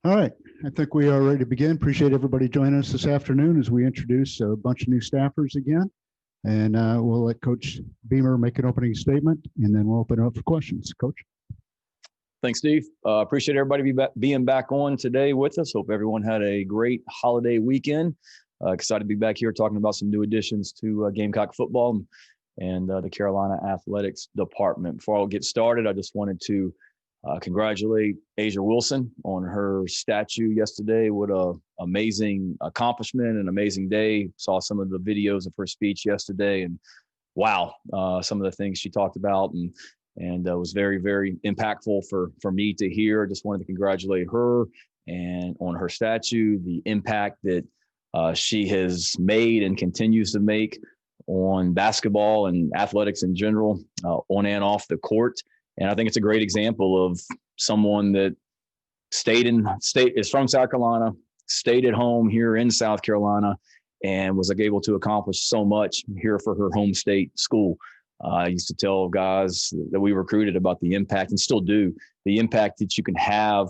All right, I think we are ready to begin. Appreciate everybody joining us this afternoon as we introduce a bunch of new staffers again. And we'll let Coach Beamer make an opening statement, and then we'll open it up for questions. Coach? Thanks, Steve. Appreciate everybody being back on today with us. Hope everyone had a great holiday weekend. Excited to be back here talking about some new additions to Gamecock football and the Carolina Athletics Department. Before I get started, I just wanted to congratulate Asia Wilson on her statue yesterday. What an amazing accomplishment, an amazing day. Saw some of the videos of her speech yesterday, and wow, some of the things she talked about and was very, very impactful for me to hear. Just wanted to congratulate her and on her statue, the impact that she has made and continues to make on basketball and athletics in general, on and off the court. And I think it's a great example of someone that is from South Carolina, stayed at home here in South Carolina, and was able to accomplish so much here for her home state school. I used to tell guys that we recruited about the impact, and still do, the impact that you can have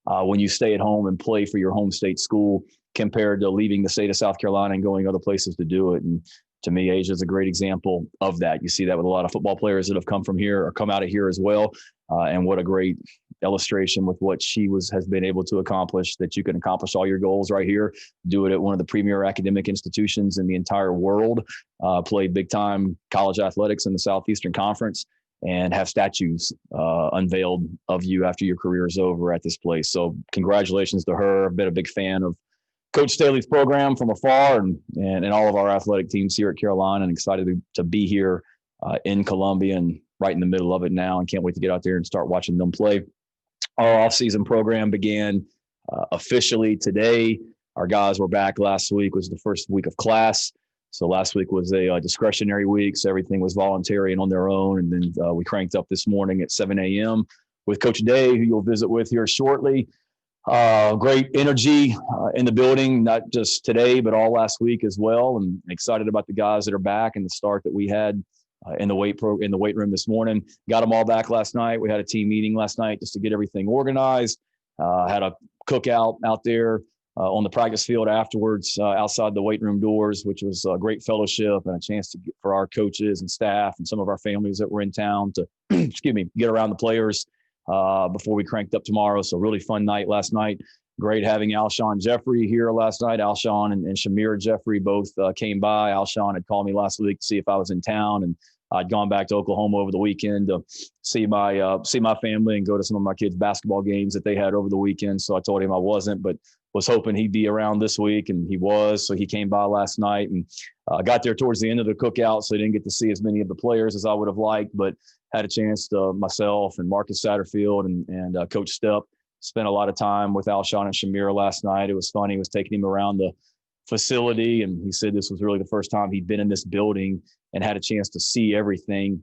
when you stay at home and play for your home state school compared to leaving the state of South Carolina and going other places to do it. And to me, Asia is a great example of that. You see that with a lot of football players that have come from here or come out of here as well. And what a great illustration with what she has been able to accomplish, that you can accomplish all your goals right here, do it at one of the premier academic institutions in the entire world, played big time college athletics in the Southeastern Conference, and have statues unveiled of you after your career is over at this place. So congratulations to her. I've been a big fan of Coach Staley's program from afar and all of our athletic teams here at Carolina, and excited to be here in Columbia and right in the middle of it now, and can't wait to get out there and start watching them play. Our off-season program began officially today. Our guys were back last week, was the first week of class. So last week was a discretionary week, so everything was voluntary and on their own. And then we cranked up this morning at 7 a.m. with Coach Day, who you'll visit with here shortly. Great energy in the building, not just today, but all last week as well. And excited about the guys that are back and the start that we had in the weight room this morning. Got them all back last night. We had a team meeting last night just to get everything organized. Had a cookout out there on the practice field afterwards, outside the weight room doors, which was a great fellowship and a chance for our coaches and staff and some of our families that were in town to, get around the players before we cranked up tomorrow. So really fun night last night. Great having Alshon Jeffrey here last night. Alshon and Shamira Jeffrey both came by. Alshon had called me last week to see if I was in town, and I'd gone back to Oklahoma over the weekend to see my family and go to some of my kids' basketball games that they had over the weekend. So I told him I wasn't, but was hoping he'd be around this week, and he was. So he came by last night and got there towards the end of the cookout, so I didn't get to see as many of the players as I would have liked, but had a chance to myself and Marcus Satterfield and Coach Stepp spent a lot of time with Alshon and Shamira last night. It was fun. He was taking him around the facility, and he said this was really the first time he'd been in this building and had a chance to see everything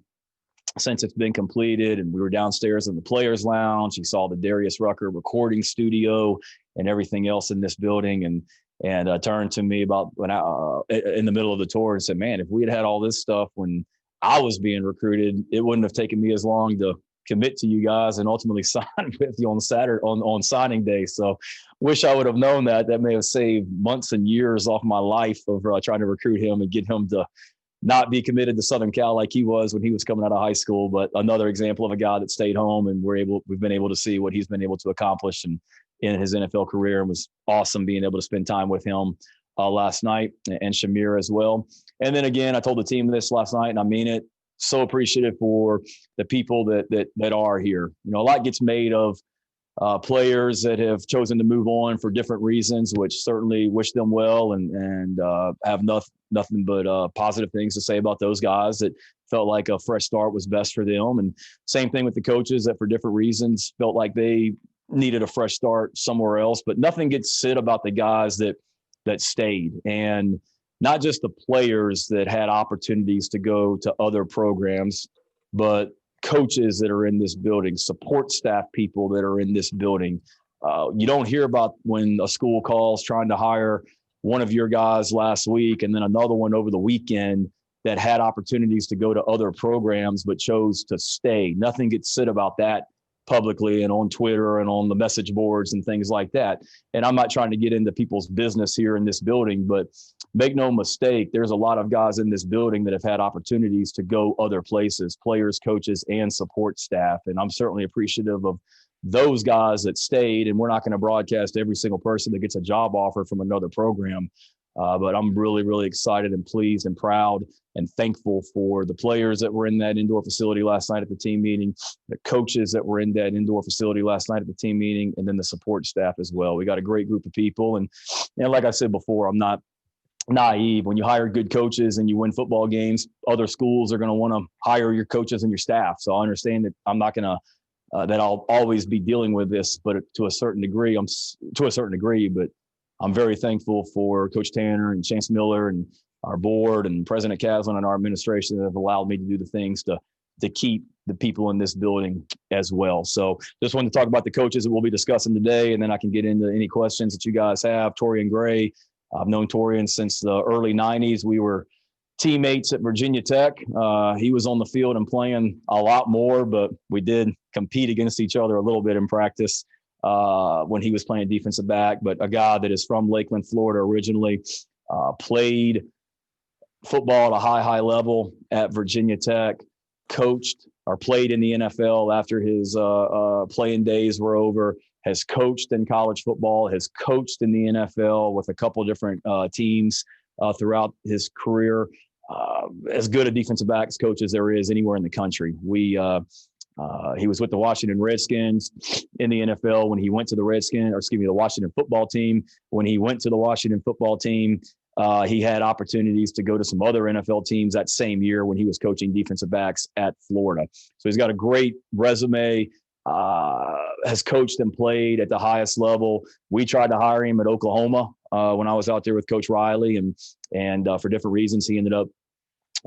since it's been completed. And we were downstairs in the players' lounge. He saw the Darius Rucker recording studio and everything else in this building, and turned to me about when in the middle of the tour and said, "Man, if we had all this stuff when I was being recruited, it wouldn't have taken me as long to commit to you guys and ultimately sign with you on Saturday on signing day." So wish I would have known that. That may have saved months and years off my life of trying to recruit him and get him to not be committed to Southern Cal like he was when he was coming out of high school. But another example of a guy that stayed home, and we've been able to see what he's been able to accomplish in his NFL career, and was awesome being able to spend time with him last night, and Shamir as well. And then again, I told the team this last night, and I mean it, so appreciative for the people that are here. A lot gets made of players that have chosen to move on for different reasons, which certainly wish them well and have nothing but positive things to say about those guys that felt like a fresh start was best for them. And same thing with the coaches that for different reasons felt like they needed a fresh start somewhere else. But nothing gets said about the guys that stayed, and not just the players that had opportunities to go to other programs, but coaches that are in this building, support staff people that are in this building. You don't hear about when a school calls trying to hire one of your guys last week and then another one over the weekend that had opportunities to go to other programs but chose to stay. Nothing gets said about that publicly and on Twitter and on the message boards and things like that. And I'm not trying to get into people's business here in this building, but make no mistake, there's a lot of guys in this building that have had opportunities to go other places, players, coaches, and support staff. And I'm certainly appreciative of those guys that stayed. And we're not going to broadcast every single person that gets a job offer from another program. But I'm really, really excited and pleased and proud and thankful for the players that were in that indoor facility last night at the team meeting, the coaches that were in that indoor facility last night at the team meeting, and then the support staff as well. We got a great group of people. And like I said before, I'm not naive. When you hire good coaches and you win football games, other schools are going to want to hire your coaches and your staff. So I understand that I'm not going to that I'll always be dealing with this, but to a certain degree, but I'm very thankful for Coach Tanner and Chance Miller and our board and President Caslin and our administration that have allowed me to do the things to keep the people in this building as well. So just wanted to talk about the coaches that we'll be discussing today, and then I can get into any questions that you guys have. Torian Gray, I've known Torian since the early 90s. We were teammates at Virginia Tech. He was on the field and playing a lot more, but we did compete against each other a little bit in practice when he was playing defensive back. But a guy that is from Lakeland, Florida originally, played football at a high level at Virginia Tech, coached or played in the NFL after his playing days were over, has coached in college football, has coached in the NFL with a couple different teams throughout his career. As good a defensive backs coach as there is anywhere in the country. He was with the Washington Redskins in the NFL when he went to the Washington football team. When he went to the Washington football team, he had opportunities to go to some other NFL teams that same year when he was coaching defensive backs at Florida. So he's got a great resume, has coached and played at the highest level. We tried to hire him at Oklahoma when I was out there with Coach Riley, and for different reasons, he ended up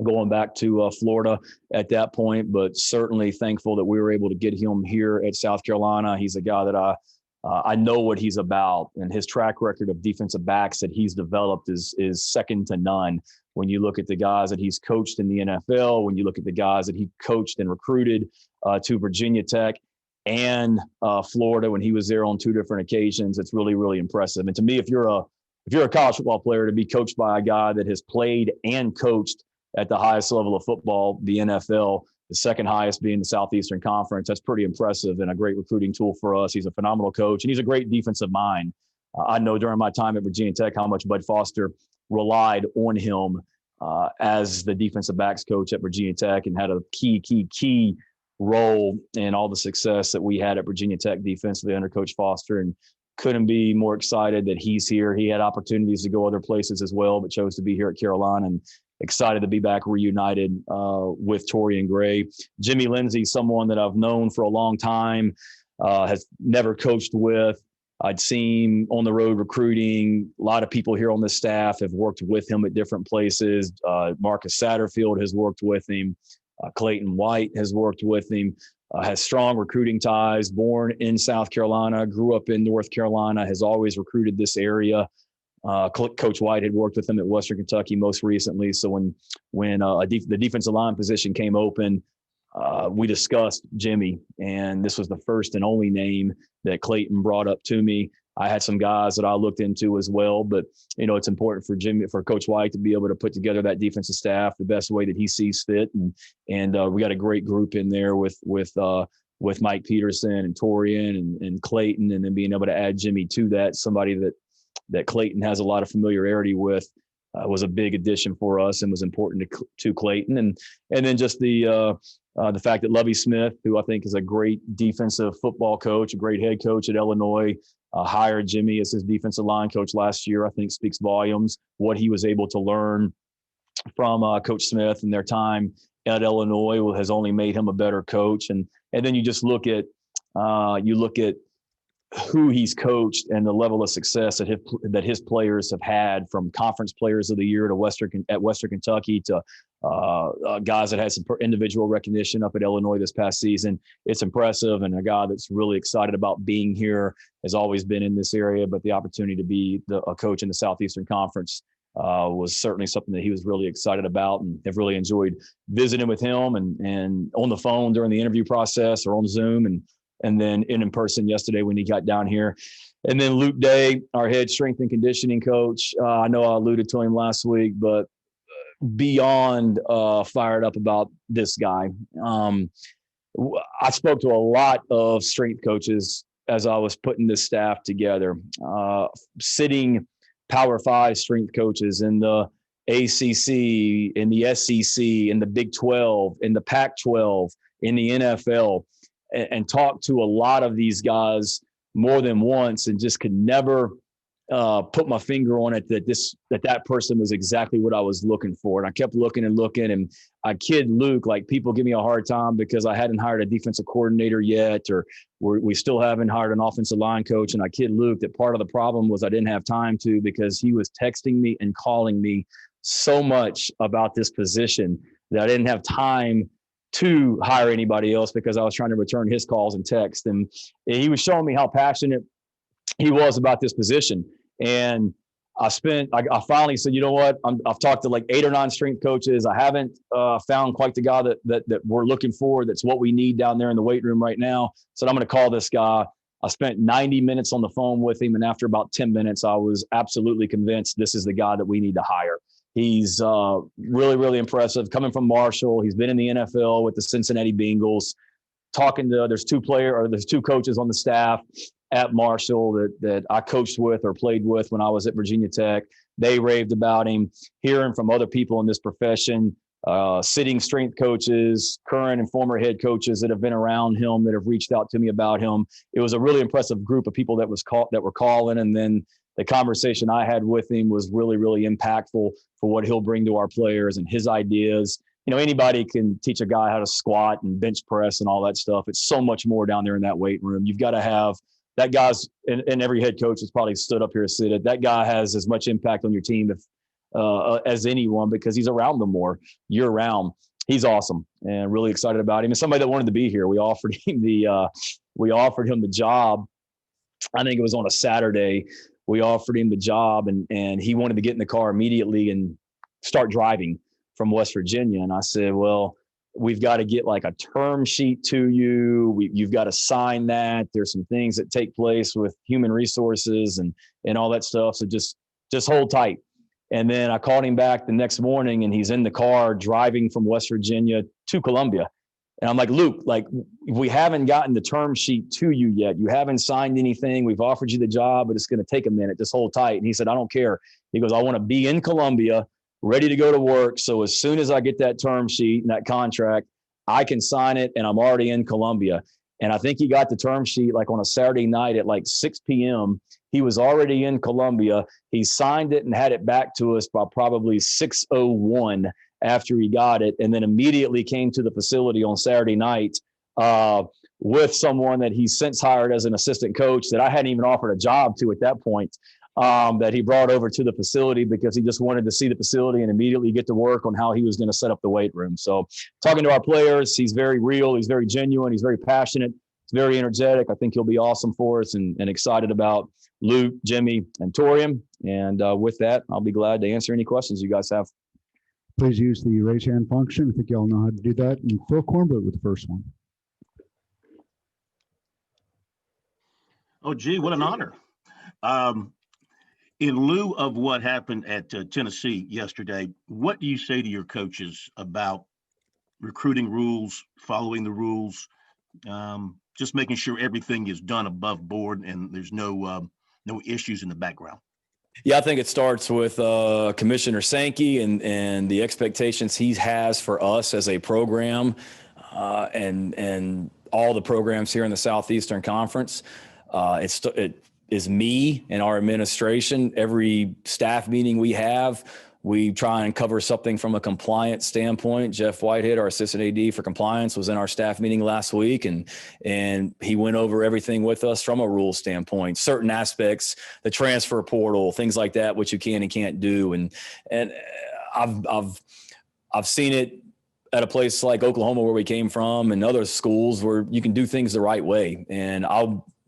going back to Florida at that point, but certainly thankful that we were able to get him here at South Carolina. He's a guy that I know what he's about, and his track record of defensive backs that he's developed is second to none. When you look at the guys that he's coached in the NFL, when you look at the guys that he coached and recruited to Virginia Tech and Florida when he was there on two different occasions, it's really, really impressive. And to me, if you're a college football player, to be coached by a guy that has played and coached at the highest level of football, the NFL, the second highest being the Southeastern Conference, that's pretty impressive and a great recruiting tool for us. He's a phenomenal coach, and he's a great defensive mind. I know during my time at Virginia Tech how much Bud Foster relied on him as the defensive backs coach at Virginia Tech, and had a key role in all the success that we had at Virginia Tech defensively under Coach Foster, and couldn't be more excited that he's here. He had opportunities to go other places as well, but chose to be here at Carolina, and excited to be back reunited with Torian Gray. Jimmy Lindsay, someone that I've known for a long time, has never coached with. I'd seen on the road recruiting. A lot of people here on the staff have worked with him at different places. Marcus Satterfield has worked with him. Clayton White has worked with him. Has strong recruiting ties, born in South Carolina, grew up in North Carolina, has always recruited this area. Coach White had worked with him at Western Kentucky most recently. So when the defensive line position came open, we discussed Jimmy, and this was the first and only name that Clayton brought up to me. I had some guys that I looked into as well, but it's important for Coach White to be able to put together that defensive staff the best way that he sees fit, and we got a great group in there with Mike Peterson and Torian and Clayton, and then being able to add Jimmy to that, somebody that Clayton has a lot of familiarity with, was a big addition for us and was important to Clayton, and then just the fact that Lovie Smith, who I think is a great defensive football coach, a great head coach at Illinois, hired Jimmy as his defensive line coach last year, I think speaks volumes. What he was able to learn from Coach Smith and their time at Illinois has only made him a better coach. And then you just look at who he's coached and the level of success that his players have had, from conference players of the year at Western Kentucky to guys that had some individual recognition up at Illinois this past season. It's impressive, and a guy that's really excited about being here, has always been in this area, but the opportunity to be a coach in the Southeastern Conference was certainly something that he was really excited about, and have really enjoyed visiting with him and on the phone during the interview process or on Zoom, and and then in person yesterday when he got down here. And then Luke Day, our head strength and conditioning coach. I know I alluded to him last week, but beyond fired up about this guy. I spoke to a lot of strength coaches as I was putting this staff together, sitting Power 5 strength coaches in the ACC, in the SEC, in the Big 12, in the Pac-12, in the NFL, and talked to a lot of these guys more than once, and just could never put my finger on it that person was exactly what I was looking for. And I kept looking, and I kid Luke, like, people give me a hard time because I hadn't hired a defensive coordinator yet, or we still haven't hired an offensive line coach. And I kid Luke that part of the problem was I didn't have time to, because he was texting me and calling me so much about this position that I didn't have time to hire anybody else because I was trying to return his calls and texts. And he was showing me how passionate he was about this position. And I finally said, you know what? I've talked to like 8 or 9 strength coaches. I haven't found quite the guy that we're looking for. That's what we need down there in the weight room right now. So I'm going to call this guy. I spent 90 minutes on the phone with him. And after about 10 minutes, I was absolutely convinced this is the guy that we need to hire. He's really, really impressive. Coming from Marshall, he's been in the NFL with the Cincinnati Bengals. There's 2 coaches on the staff at Marshall that I coached with or played with when I was at Virginia Tech. They raved about him. Hearing from other people in this profession, sitting strength coaches, current and former head coaches that have been around him, that have reached out to me about him. It was a really impressive group of people that were calling. And then the conversation I had with him was really, really impactful for what he'll bring to our players and his ideas. You know, anybody can teach a guy how to squat and bench press and all that stuff. It's so much more down there in that weight room. You've got to have that guy's, and every head coach has probably stood up here and said it, that guy has as much impact on your team as anyone, because he's around them more year round. He's awesome, and really excited about him. And somebody that wanted to be here. We offered him the job. I think it was on a Saturday. We offered him the job, and he wanted to get in the car immediately and start driving from West Virginia. And I said, well, we've got to get like a term sheet to you. You've got to sign that. There's some things that take place with human resources and all that stuff. So just hold tight. And then I called him back the next morning, and he's in the car driving from West Virginia to Columbia. And I'm like, Luke, like, we haven't gotten the term sheet to you yet. You haven't signed anything. We've offered you the job, but it's going to take a minute. Just hold tight. And he said, I don't care. He goes, I want to be in Columbia, ready to go to work. So as soon as I get that term sheet and that contract, I can sign it, and I'm already in Columbia. And I think he got the term sheet like on a Saturday night at like 6 p.m. He was already in Columbia. He signed it and had it back to us by probably 6:01 after he got it, and then immediately came to the facility on Saturday night with someone that he's since hired as an assistant coach that I hadn't even offered a job to at that point, that he brought over to the facility because he just wanted to see the facility and immediately get to work on how he was going to set up the weight room. So talking to our players, he's very real. He's very genuine. He's very passionate. He's very energetic. I think he'll be awesome for us, and excited about Luke, Jimmy, and Torium. And with that, I'll be glad to answer any questions you guys have. Please use the raise hand function. I think y'all know how to do that. And Phil Cornbrook with the first one. Oh, gee, what an honor. In lieu of what happened at Tennessee yesterday, what do you say to your coaches about recruiting rules, following the rules, just making sure everything is done above board and there's no issues in the background? Yeah, I think it starts with Commissioner Sankey and the expectations he has for us as a program, and all the programs here in the Southeastern Conference. It is me and our administration. Every staff meeting we have, we try and cover something from a compliance standpoint. Jeff Whitehead, our assistant AD for compliance, was in our staff meeting last week, and he went over everything with us from a rule standpoint, certain aspects, the transfer portal, things like that, which you can and can't do. And I've seen it at a place like Oklahoma, where we came from, and other schools where you can do things the right way. And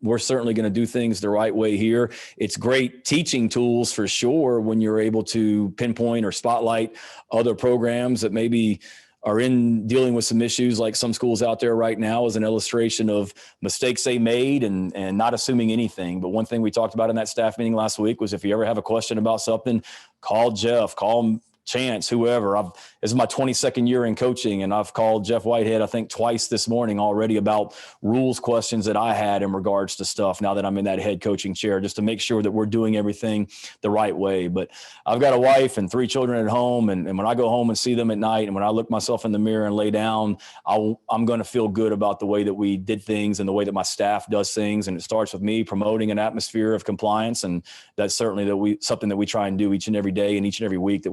we're certainly going to do things the right way here. It's great teaching tools for sure when you're able to pinpoint or spotlight other programs that maybe are in dealing with some issues like some schools out there right now is an illustration of mistakes they made and not assuming anything. But one thing we talked about in that staff meeting last week was if you ever have a question about something, call Jeff, call Chance, whoever. This is my 22nd year in coaching, and I've called Jeff Whitehead, I think, twice this morning already about rules questions that I had in regards to stuff now that I'm in that head coaching chair, just to make sure that we're doing everything the right way. But I've got a wife and 3 children at home, and when I go home and see them at night, and when I look myself in the mirror and lay down, I'm going to feel good about the way that we did things and the way that my staff does things. And it starts with me promoting an atmosphere of compliance, and that's certainly something that we try and do each and every day and each and every week that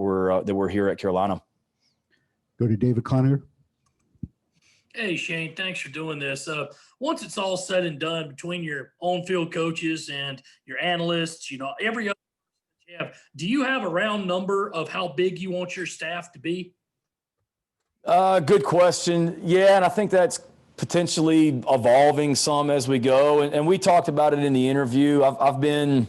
we're here at Carolina. Go to David Cloninger. Hey, Shane, thanks for doing this. Once it's all said and done between your on-field coaches and your analysts, every other person you have, do you have a round number of how big you want your staff to be? Good question. Yeah, and I think that's potentially evolving some as we go. And we talked about it in the interview. I've been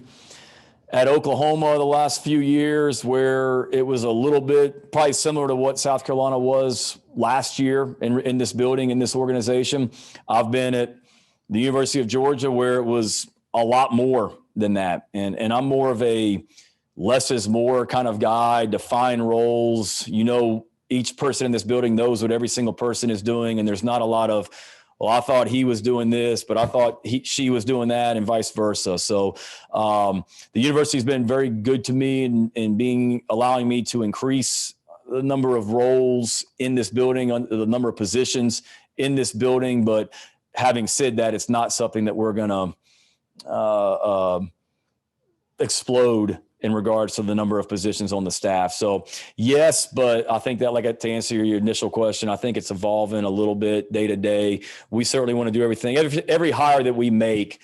at Oklahoma the last few years where it was a little bit probably similar to what South Carolina was last year in this building, in this organization. I've been at the University of Georgia where it was a lot more than that. And I'm more of a less is more kind of guy, define roles. Each person in this building knows what every single person is doing. And there's not a lot of, well, I thought he was doing this, but I thought she was doing that, and vice versa. So the university has been very good to me in allowing me to increase the number of roles in this building, the number of positions in this building. But having said that, it's not something that we're going to explode in regards to the number of positions on the staff. So yes, but I think that, to answer your initial question, I think it's evolving a little bit day to day. We certainly want to do everything. Every hire that we make,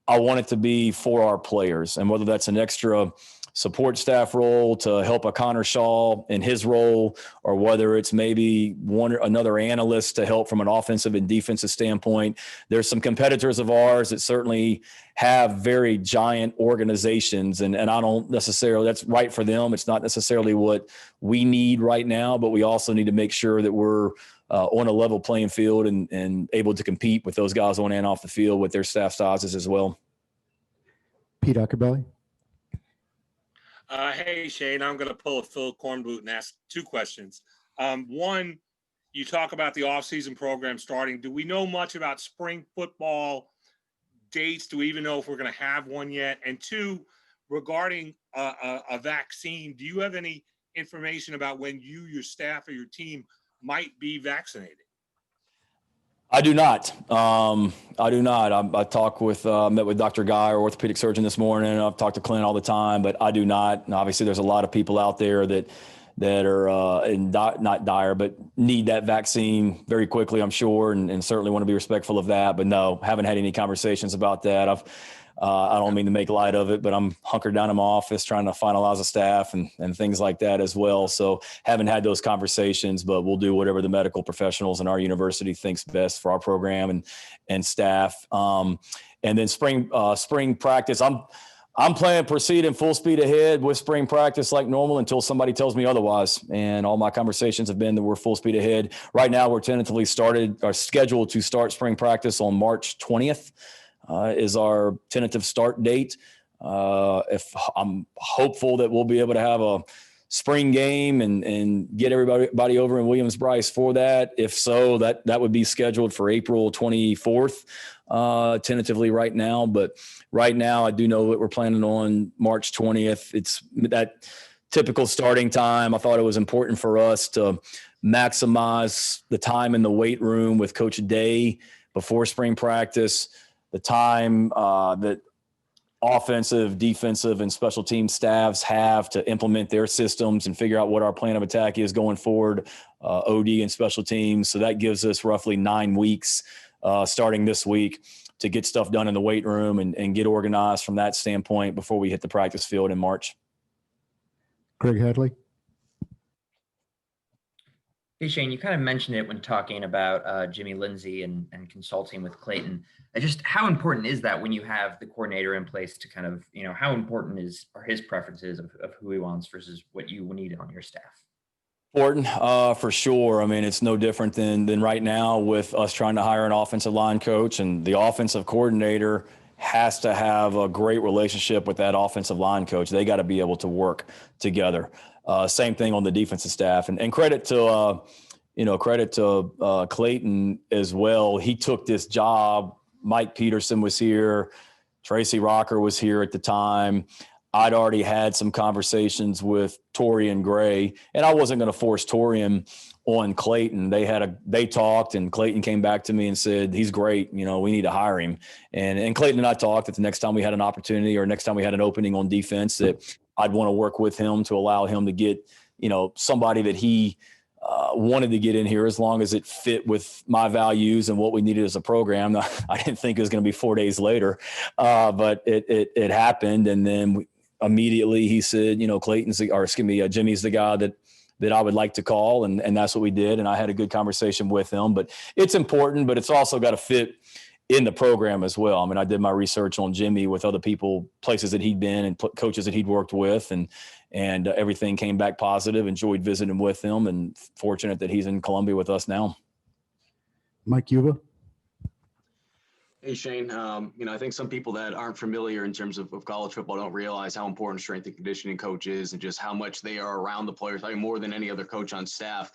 I want it to be for our players. And whether that's an extra support staff role to help a Connor Shaw in his role, or whether it's maybe another analyst to help from an offensive and defensive standpoint. There's some competitors of ours that certainly have very giant organizations, and I don't necessarily, that's right for them. It's not necessarily what we need right now, but we also need to make sure that we're on a level playing field and able to compete with those guys on and off the field with their staff sizes as well. Pete Ackerbelly. Hey, Shane, I'm going to pull a Phil Kornblut and ask 2 questions. One, you talk about the offseason program starting. Do we know much about spring football dates? Do we even know if we're going to have one yet? And 2, regarding a vaccine, do you have any information about when you, your staff, or your team might be vaccinated? I do not. I do not. I talk with, met with Dr. Guy, our orthopedic surgeon, this morning. I've talked to Clint all the time, but I do not. And obviously, there's a lot of people out there that are not dire, but need that vaccine very quickly, I'm sure, and certainly want to be respectful of that. But no, haven't had any conversations about that. I don't mean to make light of it, but I'm hunkered down in my office trying to finalize a staff and things like that as well. So haven't had those conversations, but we'll do whatever the medical professionals in our university thinks best for our program and staff. And then spring practice, I'm planning to proceed in full speed ahead with spring practice like normal until somebody tells me otherwise. And all my conversations have been that we're full speed ahead. Right now, we're tentatively scheduled to start spring practice on March 20th. Is our tentative start date. If I'm hopeful that we'll be able to have a spring game and get everybody over in Williams-Brice for that. If so, that would be scheduled for April 24th, tentatively right now. But right now, I do know that we're planning on March 20th. It's that typical starting time. I thought it was important for us to maximize the time in the weight room with Coach Day before spring practice. The time that offensive, defensive, and special team staffs have to implement their systems and figure out what our plan of attack is going forward, OD and special teams. So that gives us roughly 9 weeks starting this week to get stuff done in the weight room and get organized from that standpoint before we hit the practice field in March. Greg Hadley. Hey, Shane, you kind of mentioned it when talking about Jimmy Lindsay and consulting with Clayton. Just how important is that when you have the coordinator in place to kind of, how important are his preferences of who he wants versus what you need on your staff? Important, for sure. I mean, it's no different than right now with us trying to hire an offensive line coach, and the offensive coordinator has to have a great relationship with that offensive line coach. They got to be able to work together. Same thing on the defensive staff, and credit to Clayton as well. He took this job. Mike Peterson was here. Tracy Rocker was here at the time. I'd already had some conversations with Torian Gray, and I wasn't going to force Torian on Clayton. They talked, and Clayton came back to me and said, he's great. We need to hire him. And Clayton and I talked that the next time we had an opportunity or next time we had an opening on defense that I'd want to work with him to allow him to get, somebody that he wanted to get in here as long as it fit with my values and what we needed as a program. I didn't think it was going to be 4 days later, but it happened. And then immediately he said, Jimmy's the guy that I would like to call. And that's what we did. And I had a good conversation with him, but it's important, but it's also got to fit in the program as well. I mean, I did my research on Jimmy with other people, places that he'd been and coaches that he'd worked with, and everything came back positive. Enjoyed visiting with him, and fortunate that he's in Columbia with us now. Mike Yuba. Hey, Shane. I think some people that aren't familiar in terms of college football don't realize how important strength and conditioning coach is and just how much they are around the players, probably more than any other coach on staff.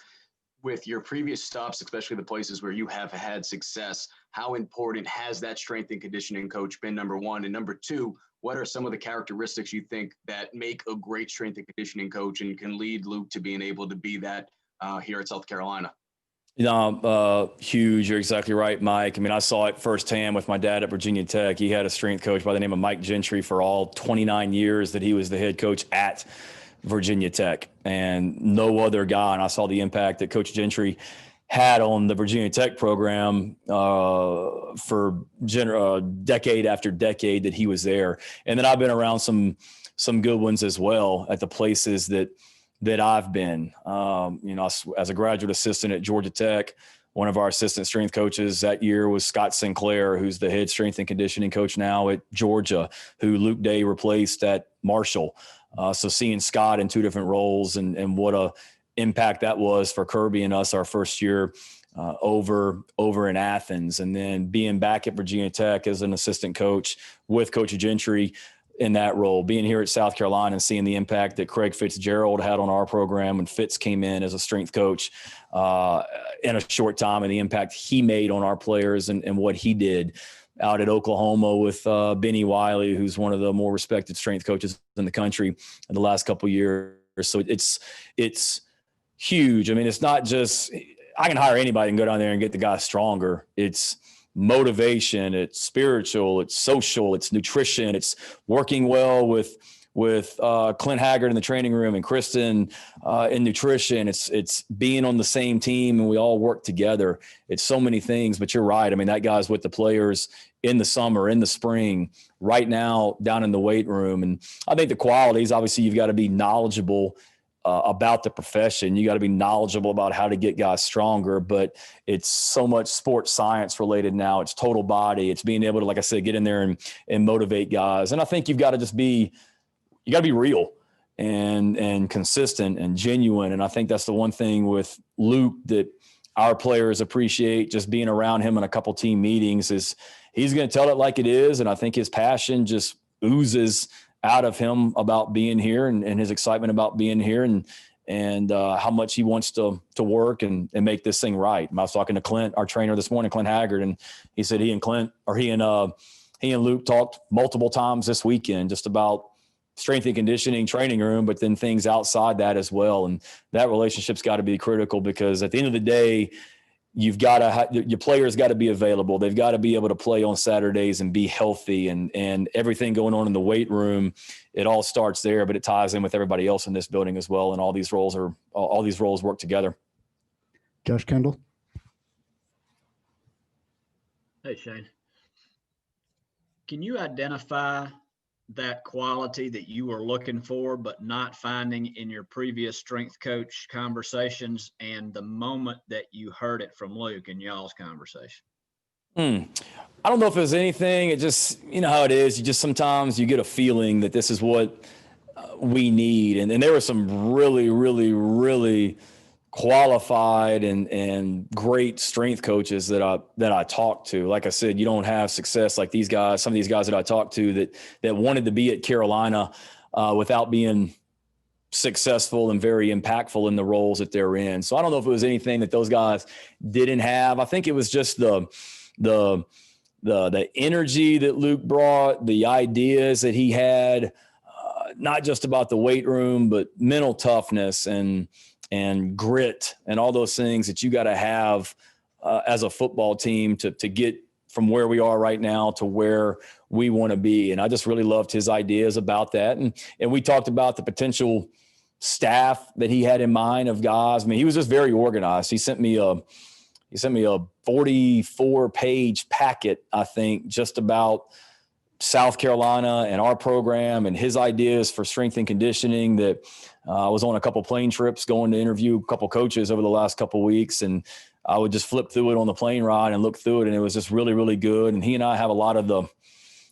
With your previous stops, especially the places where you have had success, how important has that strength and conditioning coach been, number one? And number two, what are some of the characteristics you think that make a great strength and conditioning coach and can lead Luke to being able to be that here at South Carolina? Huge. You're exactly right, Mike. I mean, I saw it firsthand with my dad at Virginia Tech. He had a strength coach by the name of Mike Gentry for all 29 years that he was the head coach at Virginia Tech, and no other guy. And I saw the impact that Coach Gentry had on the Virginia Tech program for decade after decade that he was there. And then I've been around some good ones as well at the places that I've been. As a graduate assistant at Georgia Tech, one of our assistant strength coaches that year was Scott Sinclair, who's the head strength and conditioning coach now at Georgia, who Luke Day replaced at Marshall. So seeing Scott in two different roles and what a impact that was for Kirby and us our first year over in Athens, and then being back at Virginia Tech as an assistant coach with Coach Gentry in that role, being here at South Carolina and seeing the impact that Craig Fitzgerald had on our program when Fitz came in as a strength coach in a short time, and the impact he made on our players and what he did out at Oklahoma with Benny Wiley, who's one of the more respected strength coaches in the country in the last couple of years. So it's huge. I mean, it's not just I can hire anybody and go down there and get the guy stronger. It's motivation, it's spiritual, it's social, it's nutrition, it's working well with Clint Haggard in the training room and Kristen in nutrition. It's being on the same team and we all work together. It's so many things, but you're right. I mean, that guy's with the players in the summer, in the spring, right now down in the weight room. And I think the qualities, obviously you've got to be knowledgeable about the profession. You got to be knowledgeable about how to get guys stronger, but it's so much sports science related now. It's total body. It's being able to, like I said, get in there and motivate guys. And I think you've got to be real and consistent and genuine. And I think that's the one thing with Luke that our players appreciate, just being around him in a couple team meetings, is he's going to tell it like it is. And I think his passion just oozes out of him about being here and his excitement about being here and how much he wants to work and make this thing right. I was talking to Clint, our trainer this morning, Clint Haggard, and he said he and Luke talked multiple times this weekend just about strength and conditioning training room, but then things outside that as well. And that relationship's got to be critical, because at the end of the day, you've got to your players got to be available. They've got to be able to play on Saturdays and be healthy, and everything going on in the weight room. It all starts there, but it ties in with everybody else in this building as well. And all these roles work together. Josh Kendall. Hey, Shane. Can you identify that quality that you were looking for but not finding in your previous strength coach conversations, and the moment that you heard it from Luke in y'all's conversation? I don't know if there's anything. It just, you know how it is. Sometimes you get a feeling that this is what we need. And there were some really, really, really qualified and great strength coaches that I talked to. Like I said, you don't have success like these guys. Some of these guys that I talked to that wanted to be at Carolina without being successful and very impactful in the roles that they're in. So I don't know if it was anything that those guys didn't have. I think it was just the energy that Luke brought, the ideas that he had, not just about the weight room, but mental toughness and grit and all those things that you got to have as a football team to get from where we are right now to where we want to be. And I just really loved his ideas about that. And we talked about the potential staff that he had in mind of guys. I mean, he was just very organized. He sent me a 44-page packet, I think, just about South Carolina and our program and his ideas for strength and conditioning. That I was on a couple plane trips going to interview a couple coaches over the last couple of weeks, and I would just flip through it on the plane ride and look through it, and it was just really, really good. And he and I have a lot of the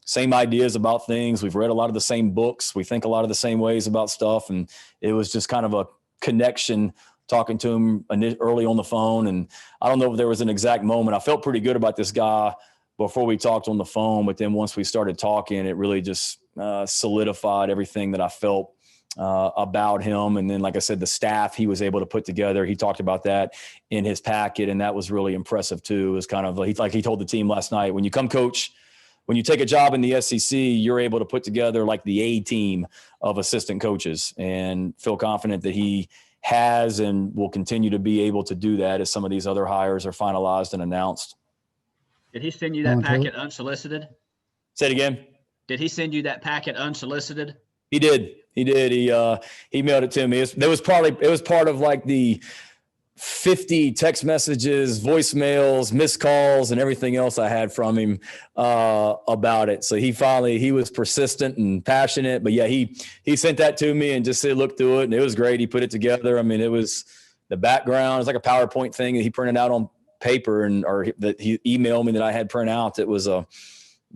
same ideas about things. We've read a lot of the same books. We think a lot of the same ways about stuff, and it was just kind of a connection talking to him early on the phone. And I don't know if there was an exact moment. I felt pretty good about this guy before we talked on the phone, but then once we started talking, it really just solidified everything that I felt about him. And then, like I said, the staff he was able to put together, he talked about that in his packet, and that was really impressive too. It was kind of like he told the team last night, when you come coach, when you take a job in the SEC, you're able to put together like the A team of assistant coaches, and feel confident that he has and will continue to be able to do that as some of these other hires are finalized and announced. Did he send you that packet unsolicited? Say it again. Did he send you that packet unsolicited? He did. He emailed it to me. It was part of like the 50 text messages, voicemails, missed calls, and everything else I had from him about it. So he was persistent and passionate. But yeah, he sent that to me and just said, look through it, and it was great. He put it together. I mean, it was the background. It's like a PowerPoint thing that he printed out on paper, or that he emailed me that I had print out. It was a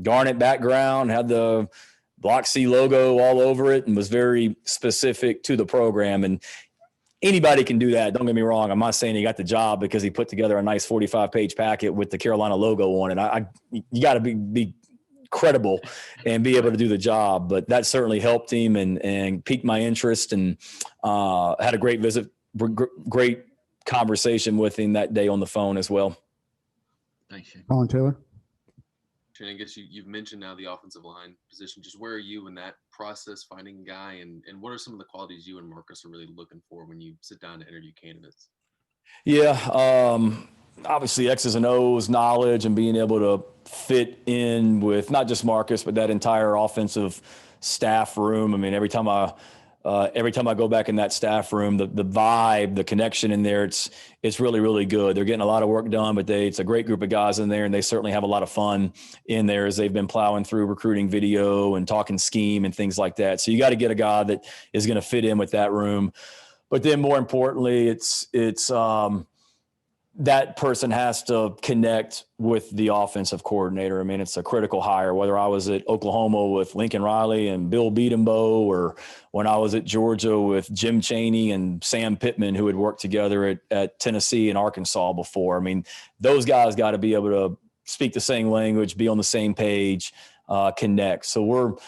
garnet background, had the Block C logo all over it, and was very specific to the program. And anybody can do that. Don't get me wrong. I'm not saying he got the job because he put together a nice 45-page packet with the Carolina logo on it. You got to be credible and be able to do the job. But that certainly helped him and piqued my interest, and had a great visit, great conversation with him that day on the phone as well. Thanks, Shane. Colin Taylor. Shane, I guess you've mentioned now the offensive line position. Just where are you in that process, finding a guy, and what are some of the qualities you and Marcus are really looking for when you sit down to interview candidates? Yeah, obviously X's and O's knowledge and being able to fit in with not just Marcus, but that entire offensive staff room. I mean, every time I go back in that staff room, the vibe, the connection in there, it's really, really good. They're getting a lot of work done, but it's a great group of guys in there, and they certainly have a lot of fun in there as they've been plowing through recruiting video and talking scheme and things like that. So you got to get a guy that is going to fit in with that room. But then more importantly, it's that person has to connect with the offensive coordinator. I mean, it's a critical hire, whether I was at Oklahoma with Lincoln Riley and Bill Beatenbow, or when I was at Georgia with Jim Chaney and Sam Pittman, who had worked together at Tennessee and Arkansas before. I mean, those guys got to be able to speak the same language, be on the same page, connect. So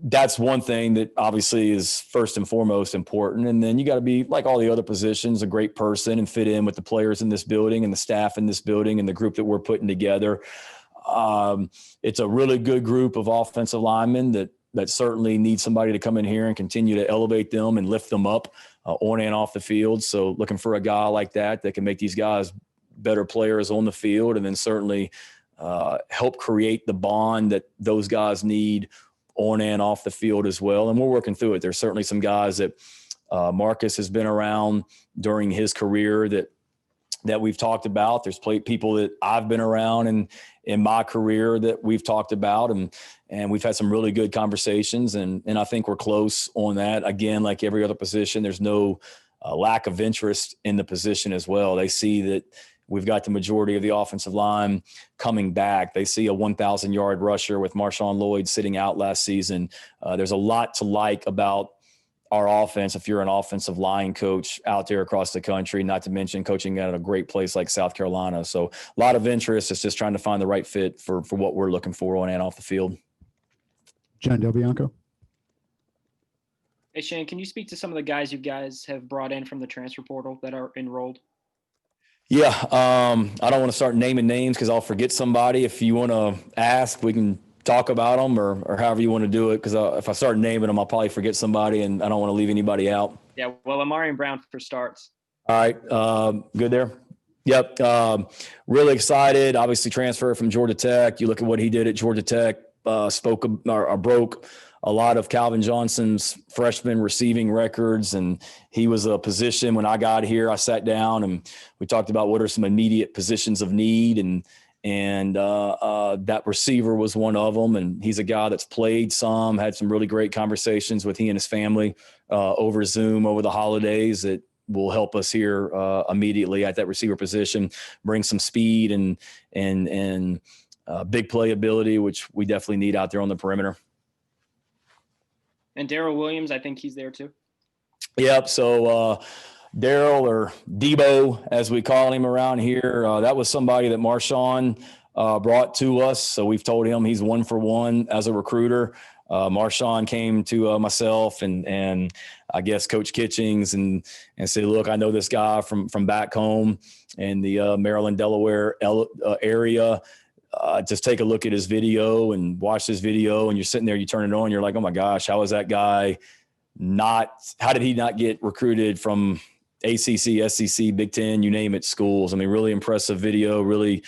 that's one thing that obviously is first and foremost important. And then you got to be, like all the other positions, a great person and fit in with the players in this building and the staff in this building and the group that we're putting together. It's a really good group of offensive linemen that certainly need somebody to come in here and continue to elevate them and lift them up on and off the field. So looking for a guy like that can make these guys better players on the field, and then certainly help create the bond that those guys need on and off the field as well. And we're working through it. There's certainly some guys that Marcus has been around during his career that we've talked about. There's people that I've been around in my career that we've talked about, and we've had some really good conversations, and I think we're close on that. Again, like every other position, there's no lack of interest in the position as well. They see that we've got the majority of the offensive line coming back. They see a 1,000-yard rusher with Marshawn Lloyd sitting out last season. There's a lot to like about our offense if you're an offensive line coach out there across the country, not to mention coaching at a great place like South Carolina. So a lot of interest. It's just trying to find the right fit for what we're looking for on and off the field. John Del Bianco. Hey, Shane, can you speak to some of the guys you guys have brought in from the transfer portal that are enrolled? Yeah. I don't want to start naming names because I'll forget somebody. If you want to ask, we can talk about them or however you want to do it. Because if I start naming them, I'll probably forget somebody and I don't want to leave anybody out. Yeah, well, Amarian Brown for starts. All right. Good there. Yep. Really excited. Obviously transferred from Georgia Tech. You look at what he did at Georgia Tech, broke a lot of Calvin Johnson's freshman receiving records. And he was a position when I got here, I sat down and we talked about what are some immediate positions of need. And that receiver was one of them. And he's a guy that's played some, had some really great conversations with he and his family over Zoom over the holidays that will help us here immediately at that receiver position, bring some speed and big playability, which we definitely need out there on the perimeter. And Daryl Williams, I think he's there too. Yep. So Daryl, or Debo, as we call him around here, that was somebody that Marshawn brought to us. So we've told him he's 1 for 1 as a recruiter. Marshawn came to myself and I guess Coach Kitchings and said, look, I know this guy from back home in the Maryland, Delaware area. Just take a look at his video and watch this video, and you're sitting there, you turn it on, you're like, oh my gosh, how is that guy how did he not get recruited from ACC, SEC, Big Ten, you name it, schools? I mean, really impressive video, really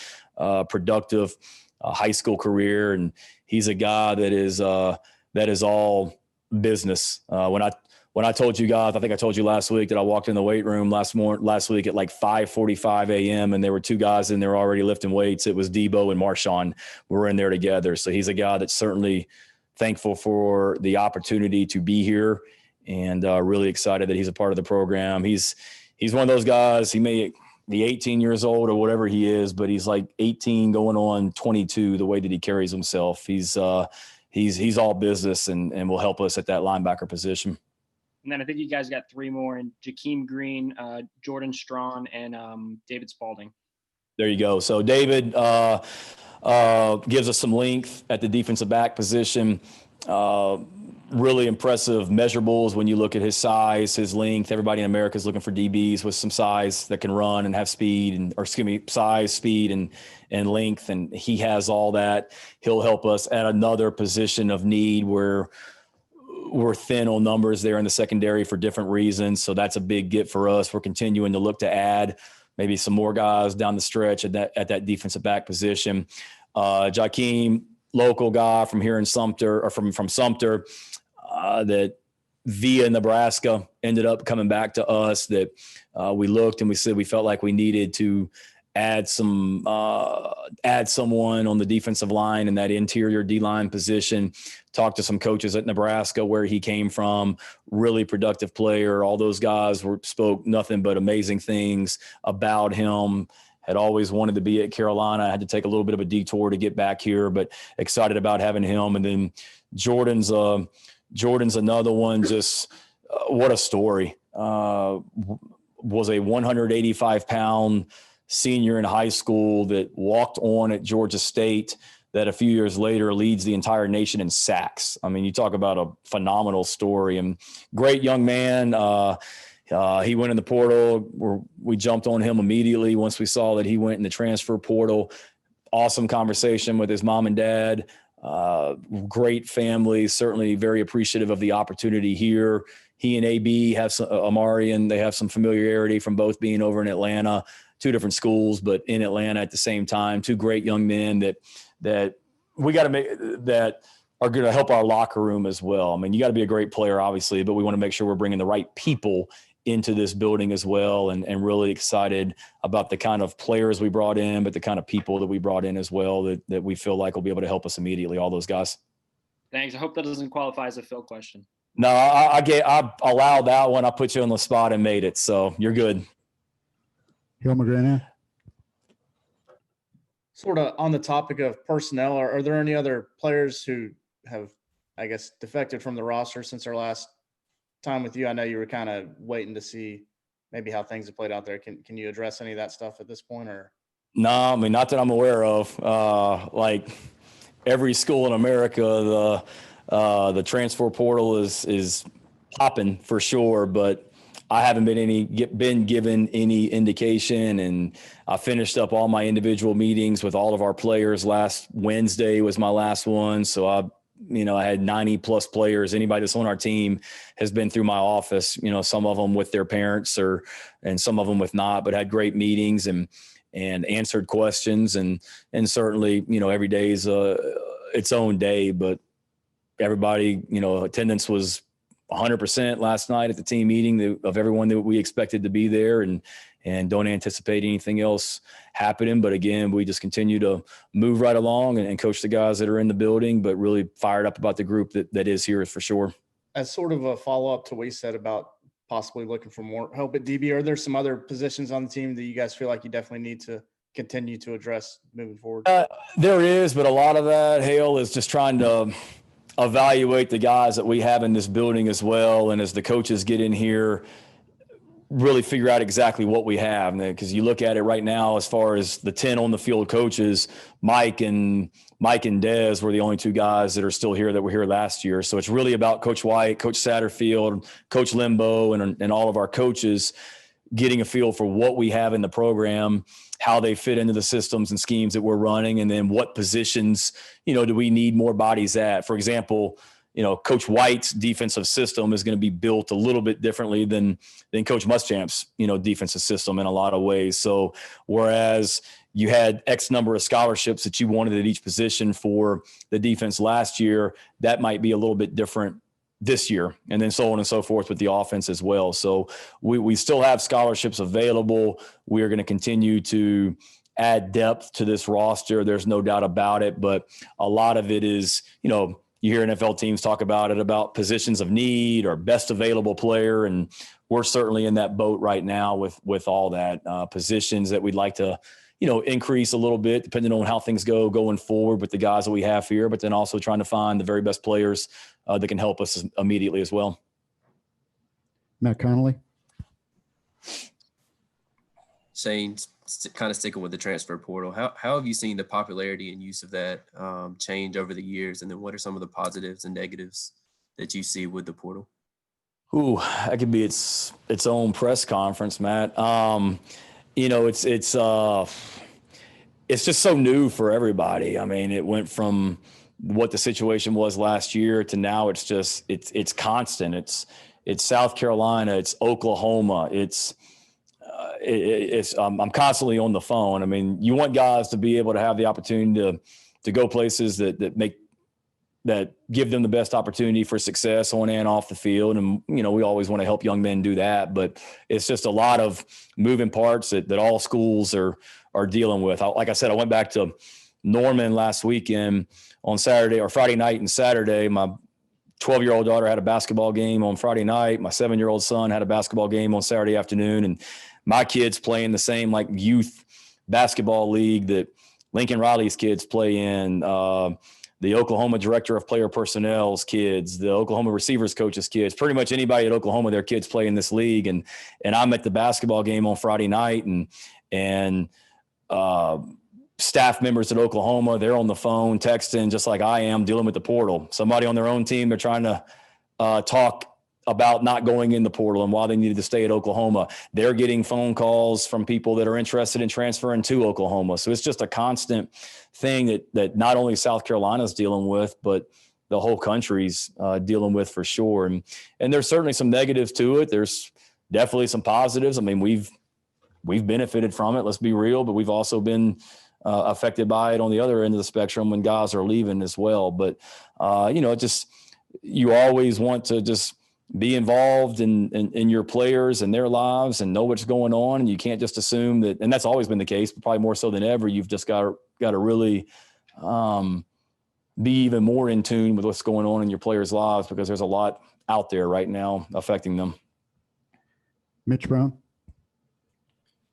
productive high school career. And he's a guy that is all business. When I told you guys, I think I told you last week that I walked in the weight room last week at like 5:45 a.m. and there were 2 guys in there already lifting weights. It was Debo and Marshawn. We were in there together. So he's a guy that's certainly thankful for the opportunity to be here and really excited that he's a part of the program. He's one of those guys. He may be 18 years old or whatever he is, but he's like 18 going on 22, the way that he carries himself. He's all business and will help us at that linebacker position. And then I think you guys got 3 more in Jakeem Green, Jordan Strawn, and David Spalding. There you go. So David gives us some length at the defensive back position. Really impressive measurables when you look at his size, his length. Everybody in America is looking for DBs with some size that can run and have speed size, speed, and length. And he has all that. He'll help us at another position of need where we're thin on numbers there in the secondary for different reasons. So that's a big get for us. We're continuing to look to add maybe some more guys down the stretch at that defensive back position. Jakeem, local guy from here in Sumter, or from Sumter, that via Nebraska ended up coming back to us, that we looked and we said we felt like we needed to add someone on the defensive line in that interior D-line position. Talked to some coaches at Nebraska where he came from, really productive player. All those guys spoke nothing but amazing things about him. Had always wanted to be at Carolina. I had to take a little bit of a detour to get back here, but excited about having him. And then Jordan's another one. Just what a story. Was a 185-pound senior in high school that walked on at Georgia State, that a few years later leads the entire nation in sacks. I mean, you talk about a phenomenal story, and great young man. He went in the portal. We jumped on him immediately once we saw that he went in the transfer portal. Awesome conversation with his mom and dad. Great family, certainly very appreciative of the opportunity here. He and AB have some, Amari, and they have some familiarity from both being over in Atlanta, 2 different schools, but in Atlanta at the same time. 2 great young men that we got to make, that are going to help our locker room as well. I mean, you got to be a great player, obviously, but we want to make sure we're bringing the right people into this building as well, and really excited about the kind of players we brought in, but the kind of people that we brought in as well that we feel like will be able to help us immediately, all those guys. Thanks. I hope that doesn't qualify as a Phil question. No, I allowed that one. I put you on the spot and made it, so you're good. Hill McGranahan. Sort of on the topic of personnel, are there any other players who have, I guess, defected from the roster since our last time with you, I know you were kind of waiting to see maybe how things have played out there. Can you address any of that stuff at this point, or? No, I mean, not that I'm aware of. Like every school in America, the transfer portal is popping for sure, but I haven't been given any indication. And I finished up all my individual meetings with all of our players. Last Wednesday was my last one. So I had 90 plus players. Anybody that's on our team has been through my office, some of them with their parents and some of them with not, but had great meetings and answered questions. And certainly, every day is its own day, but everybody, attendance was 100% last night at the team meeting of everyone that we expected to be there, and don't anticipate anything else happening. But again, we just continue to move right along and coach the guys that are in the building, but really fired up about the group that is here for sure. As sort of a follow-up to what you said about possibly looking for more help at DB, are there some other positions on the team that you guys feel like you definitely need to continue to address moving forward? There is, but a lot of that, Hale, is just trying to evaluate the guys that we have in this building as well. And as the coaches get in here, really figure out exactly what we have. Because you look at it right now, as far as the 10 on the field coaches, Mike and Dez were the only two guys that are still here that were here last year. So it's really about Coach White, Coach Satterfield, Coach Limbo, and all of our coaches getting a feel for what we have in the program, how they fit into the systems and schemes that we're running, and then what positions, do we need more bodies at. For example, Coach White's defensive system is going to be built a little bit differently than Coach Muschamp's, defensive system in a lot of ways. So whereas you had X number of scholarships that you wanted at each position for the defense last year, that might be a little bit different this year, and then so on and so forth with the offense as well. So we still have scholarships available. We are going to continue to add depth to this roster. There's no doubt about it, but a lot of it is, you hear NFL teams talk about it, about positions of need or best available player. And we're certainly in that boat right now with all that positions that we'd like to, increase a little bit depending on how things go going forward with the guys that we have here, but then also trying to find the very best players that can help us immediately as well. Matt Connolly. Shane, kind of sticking with the transfer portal, how have you seen the popularity and use of that change over the years? And then what are some of the positives and negatives that you see with the portal? Ooh, that could be its own press conference, Matt. It's just so new for everybody. I mean, it went from what the situation was last year to now it's constant. It's South Carolina, it's Oklahoma, I'm constantly on the phone. I mean, you want guys to be able to have the opportunity to go places that give them the best opportunity for success on and off the field. And, we always want to help young men do that, but it's just a lot of moving parts that all schools are dealing with. Like I said, I went back to Norman last weekend on Saturday or Friday night and Saturday. My 12-year-old daughter had a basketball game on Friday night. My 7-year-old son had a basketball game on Saturday afternoon. And my kids play in the same youth basketball league that Lincoln Riley's kids play in, the Oklahoma director of player personnel's kids, the Oklahoma receivers coach's kids, pretty much anybody at Oklahoma, their kids play in this league. And I'm at the basketball game on Friday night, and staff members at Oklahoma, they're on the phone texting just like I am, dealing with the portal. Somebody on their own team, they're trying to talk about not going in the portal and why they needed to stay at Oklahoma. They're getting phone calls from people that are interested in transferring to Oklahoma. So it's just a constant thing that not only South Carolina's dealing with, but the whole country's dealing with for sure. And there's certainly some negatives to it. There's definitely some positives. I mean, we've benefited from it, let's be real, but we've also been affected by it on the other end of the spectrum when guys are leaving as well. But, you always want to just be involved in your players and their lives and know what's going on. And you can't just assume that, and that's always been the case, but probably more so than ever, you've just got to really be even more in tune with what's going on in your players' lives, because there's a lot out there right now affecting them. Mitch Brown.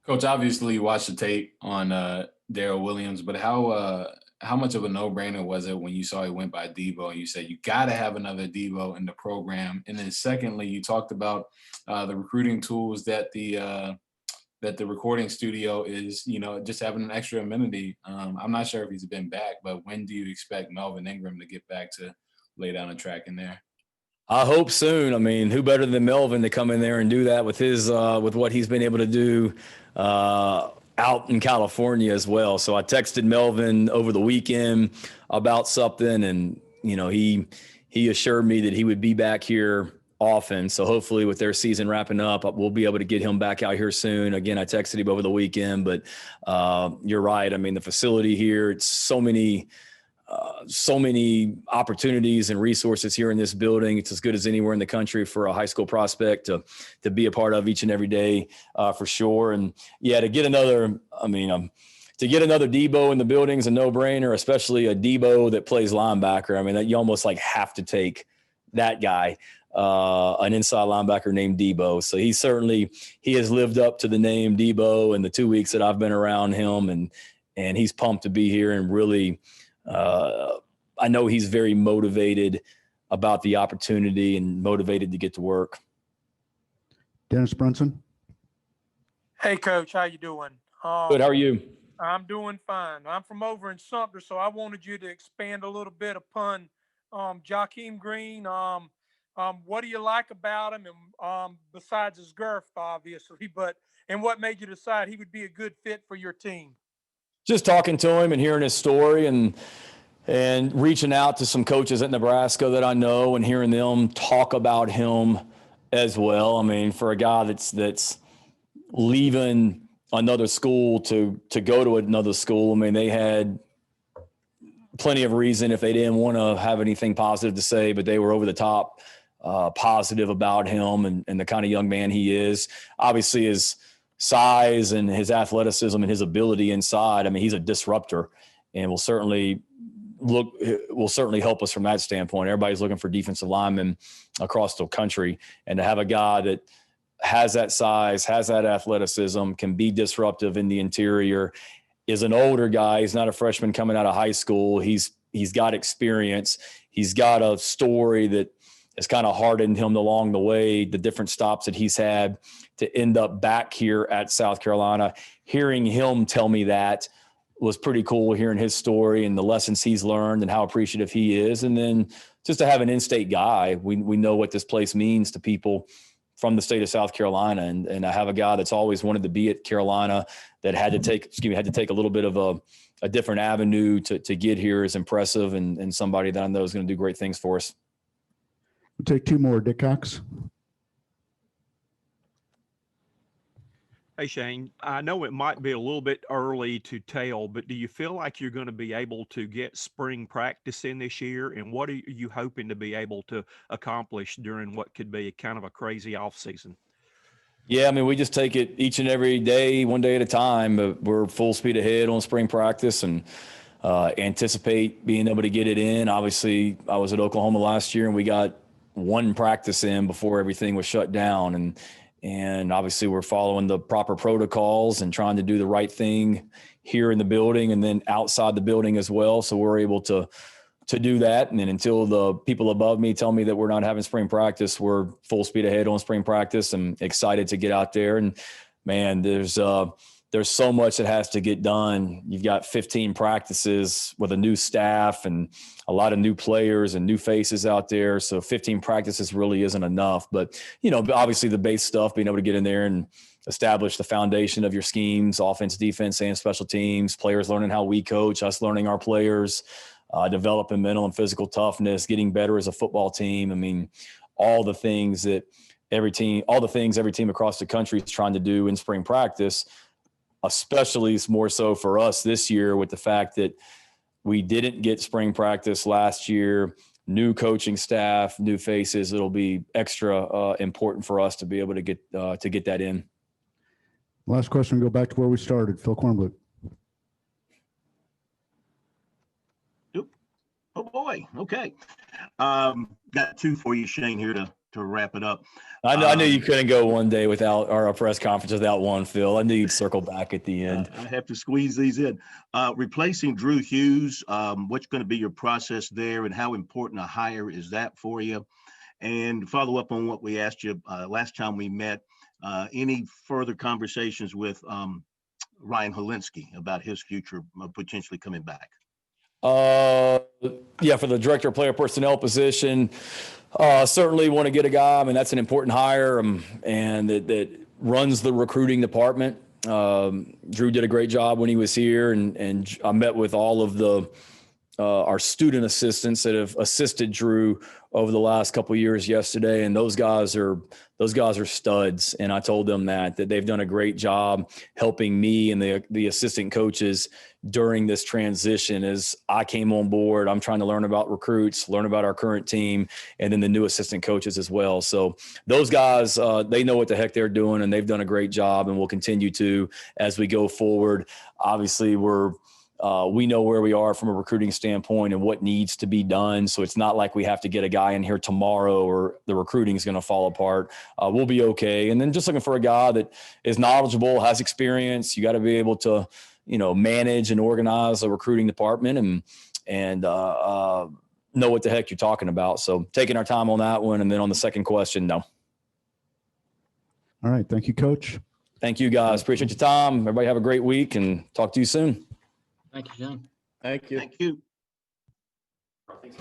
Coach, obviously you watched the tape on Darrell Williams, but how how much of a no-brainer was it when you saw he went by Debo and you said you got to have another Debo in the program? And then secondly, you talked about the recruiting tools that the recording studio is, just having an extra amenity. I'm not sure if he's been back, but when do you expect Melvin Ingram to get back to lay down a track in there? I hope soon. I mean, who better than Melvin to come in there and do that with his with what he's been able to do out in California as well. So I texted Melvin over the weekend about something, and he assured me that he would be back here often. So hopefully with their season wrapping up, we'll be able to get him back out here soon. Again, I texted him over the weekend, but you're right. I mean, the facility here, it's so many opportunities and resources here in this building. It's as good as anywhere in the country for a high school prospect to be a part of each and every day, for sure. And yeah, to get another Debo in the building is a no-brainer, especially a Debo that plays linebacker. I mean, you almost like have to take that guy, an inside linebacker named Debo. So he has lived up to the name Debo in the 2 weeks that I've been around him, and he's pumped to be here, and really, I know he's very motivated about the opportunity and motivated to get to work. Dennis Brunson. Hey, Coach, how you doing? Good. How are you? I'm doing fine. I'm from over in Sumter, so I wanted you to expand a little bit upon Jakeem Green. What do you like about him, and besides his girth, obviously, and what made you decide he would be a good fit for your team? Just talking to him and hearing his story, and reaching out to some coaches at Nebraska that I know and hearing them talk about him as well. I mean, for a guy that's leaving another school to go to another school, I mean, they had plenty of reason if they didn't want to have anything positive to say, but they were over the top positive about him and the kind of young man he is. Obviously, his size and his athleticism and his ability inside, I mean, he's a disruptor, and will certainly help us from that standpoint. Everybody's looking for defensive linemen across the country, and to have a guy that has that size, has that athleticism, can be disruptive in the interior, is an older guy. He's not a freshman coming out of high school. He's got experience. He's got a story that has kind of hardened him along the way, the different stops that he's had to end up back here at South Carolina. Hearing him tell me that was pretty cool, hearing his story and the lessons he's learned and how appreciative he is. And then just to have an in-state guy, we know what this place means to people from the state of South Carolina. And I have a guy that's always wanted to be at Carolina that had to take a little bit of a different avenue to get here is impressive, and somebody that I know is going to do great things for us. We'll take two more. Dick Cox. Hey, Shane, I know it might be a little bit early to tell, but do you feel like you're going to be able to get spring practice in this year? And what are you hoping to be able to accomplish during what could be kind of a crazy off season? Yeah, I mean, we just take it each and every day, one day at a time. But we're full speed ahead on spring practice and anticipate being able to get it in. Obviously, I was at Oklahoma last year, and we got one practice in before everything was shut down. And obviously we're following the proper protocols and trying to do the right thing here in the building and then outside the building as well. So we're able to do that. And then until the people above me tell me that we're not having spring practice, we're full speed ahead on spring practice and excited to get out there. And man, there's so much that has to get done. You've got 15 practices with a new staff and a lot of new players and new faces out there. So 15 practices really isn't enough. But, obviously the base stuff, being able to get in there and establish the foundation of your schemes, offense, defense, and special teams, players learning how we coach, us learning our players, developing mental and physical toughness, getting better as a football team. I mean, all the things every team across the country is trying to do in spring practice, especially more so for us this year with the fact that we didn't get spring practice last year, new coaching staff, new faces. It'll be extra important for us to be able to get that in. Last question, go back to where we started. Phil Kornblut. Oh boy. Okay. Got two for you, Shane, here to wrap it up. I knew you couldn't go one day without, or a press conference without one, Phil. I knew you'd circle back at the end. I have to squeeze these in. Replacing Drew Hughes, what's going to be your process there, and how important a hire is that for you? And follow up on what we asked you last time we met. Any further conversations with Ryan Helinski about his future potentially coming back? Yeah, for the director of player personnel position, certainly want to get a guy. I mean, that's an important hire, and that runs the recruiting department. Drew did a great job when he was here, and I met with all of the our student assistants that have assisted Drew over the last couple of years yesterday, and those guys are studs. And I told them that they've done a great job helping me and the assistant coaches during this transition. As I came on board, I'm trying to learn about recruits, learn about our current team, and then the new assistant coaches as well. So those guys, they know what the heck they're doing, and they've done a great job, and will continue to as we go forward. Obviously, we know where we are from a recruiting standpoint and what needs to be done. So it's not like we have to get a guy in here tomorrow or the recruiting is going to fall apart. We'll be okay. And then just looking for a guy that is knowledgeable, has experience. You got to be able to, manage and organize a recruiting department and know what the heck you're talking about. So taking our time on that one. And then on the second question, no. All right. Thank you, Coach. Thank you, guys. Appreciate your time. Everybody have a great week, and talk to you soon. Thank you, John. Thank you. Thank you. Thanks,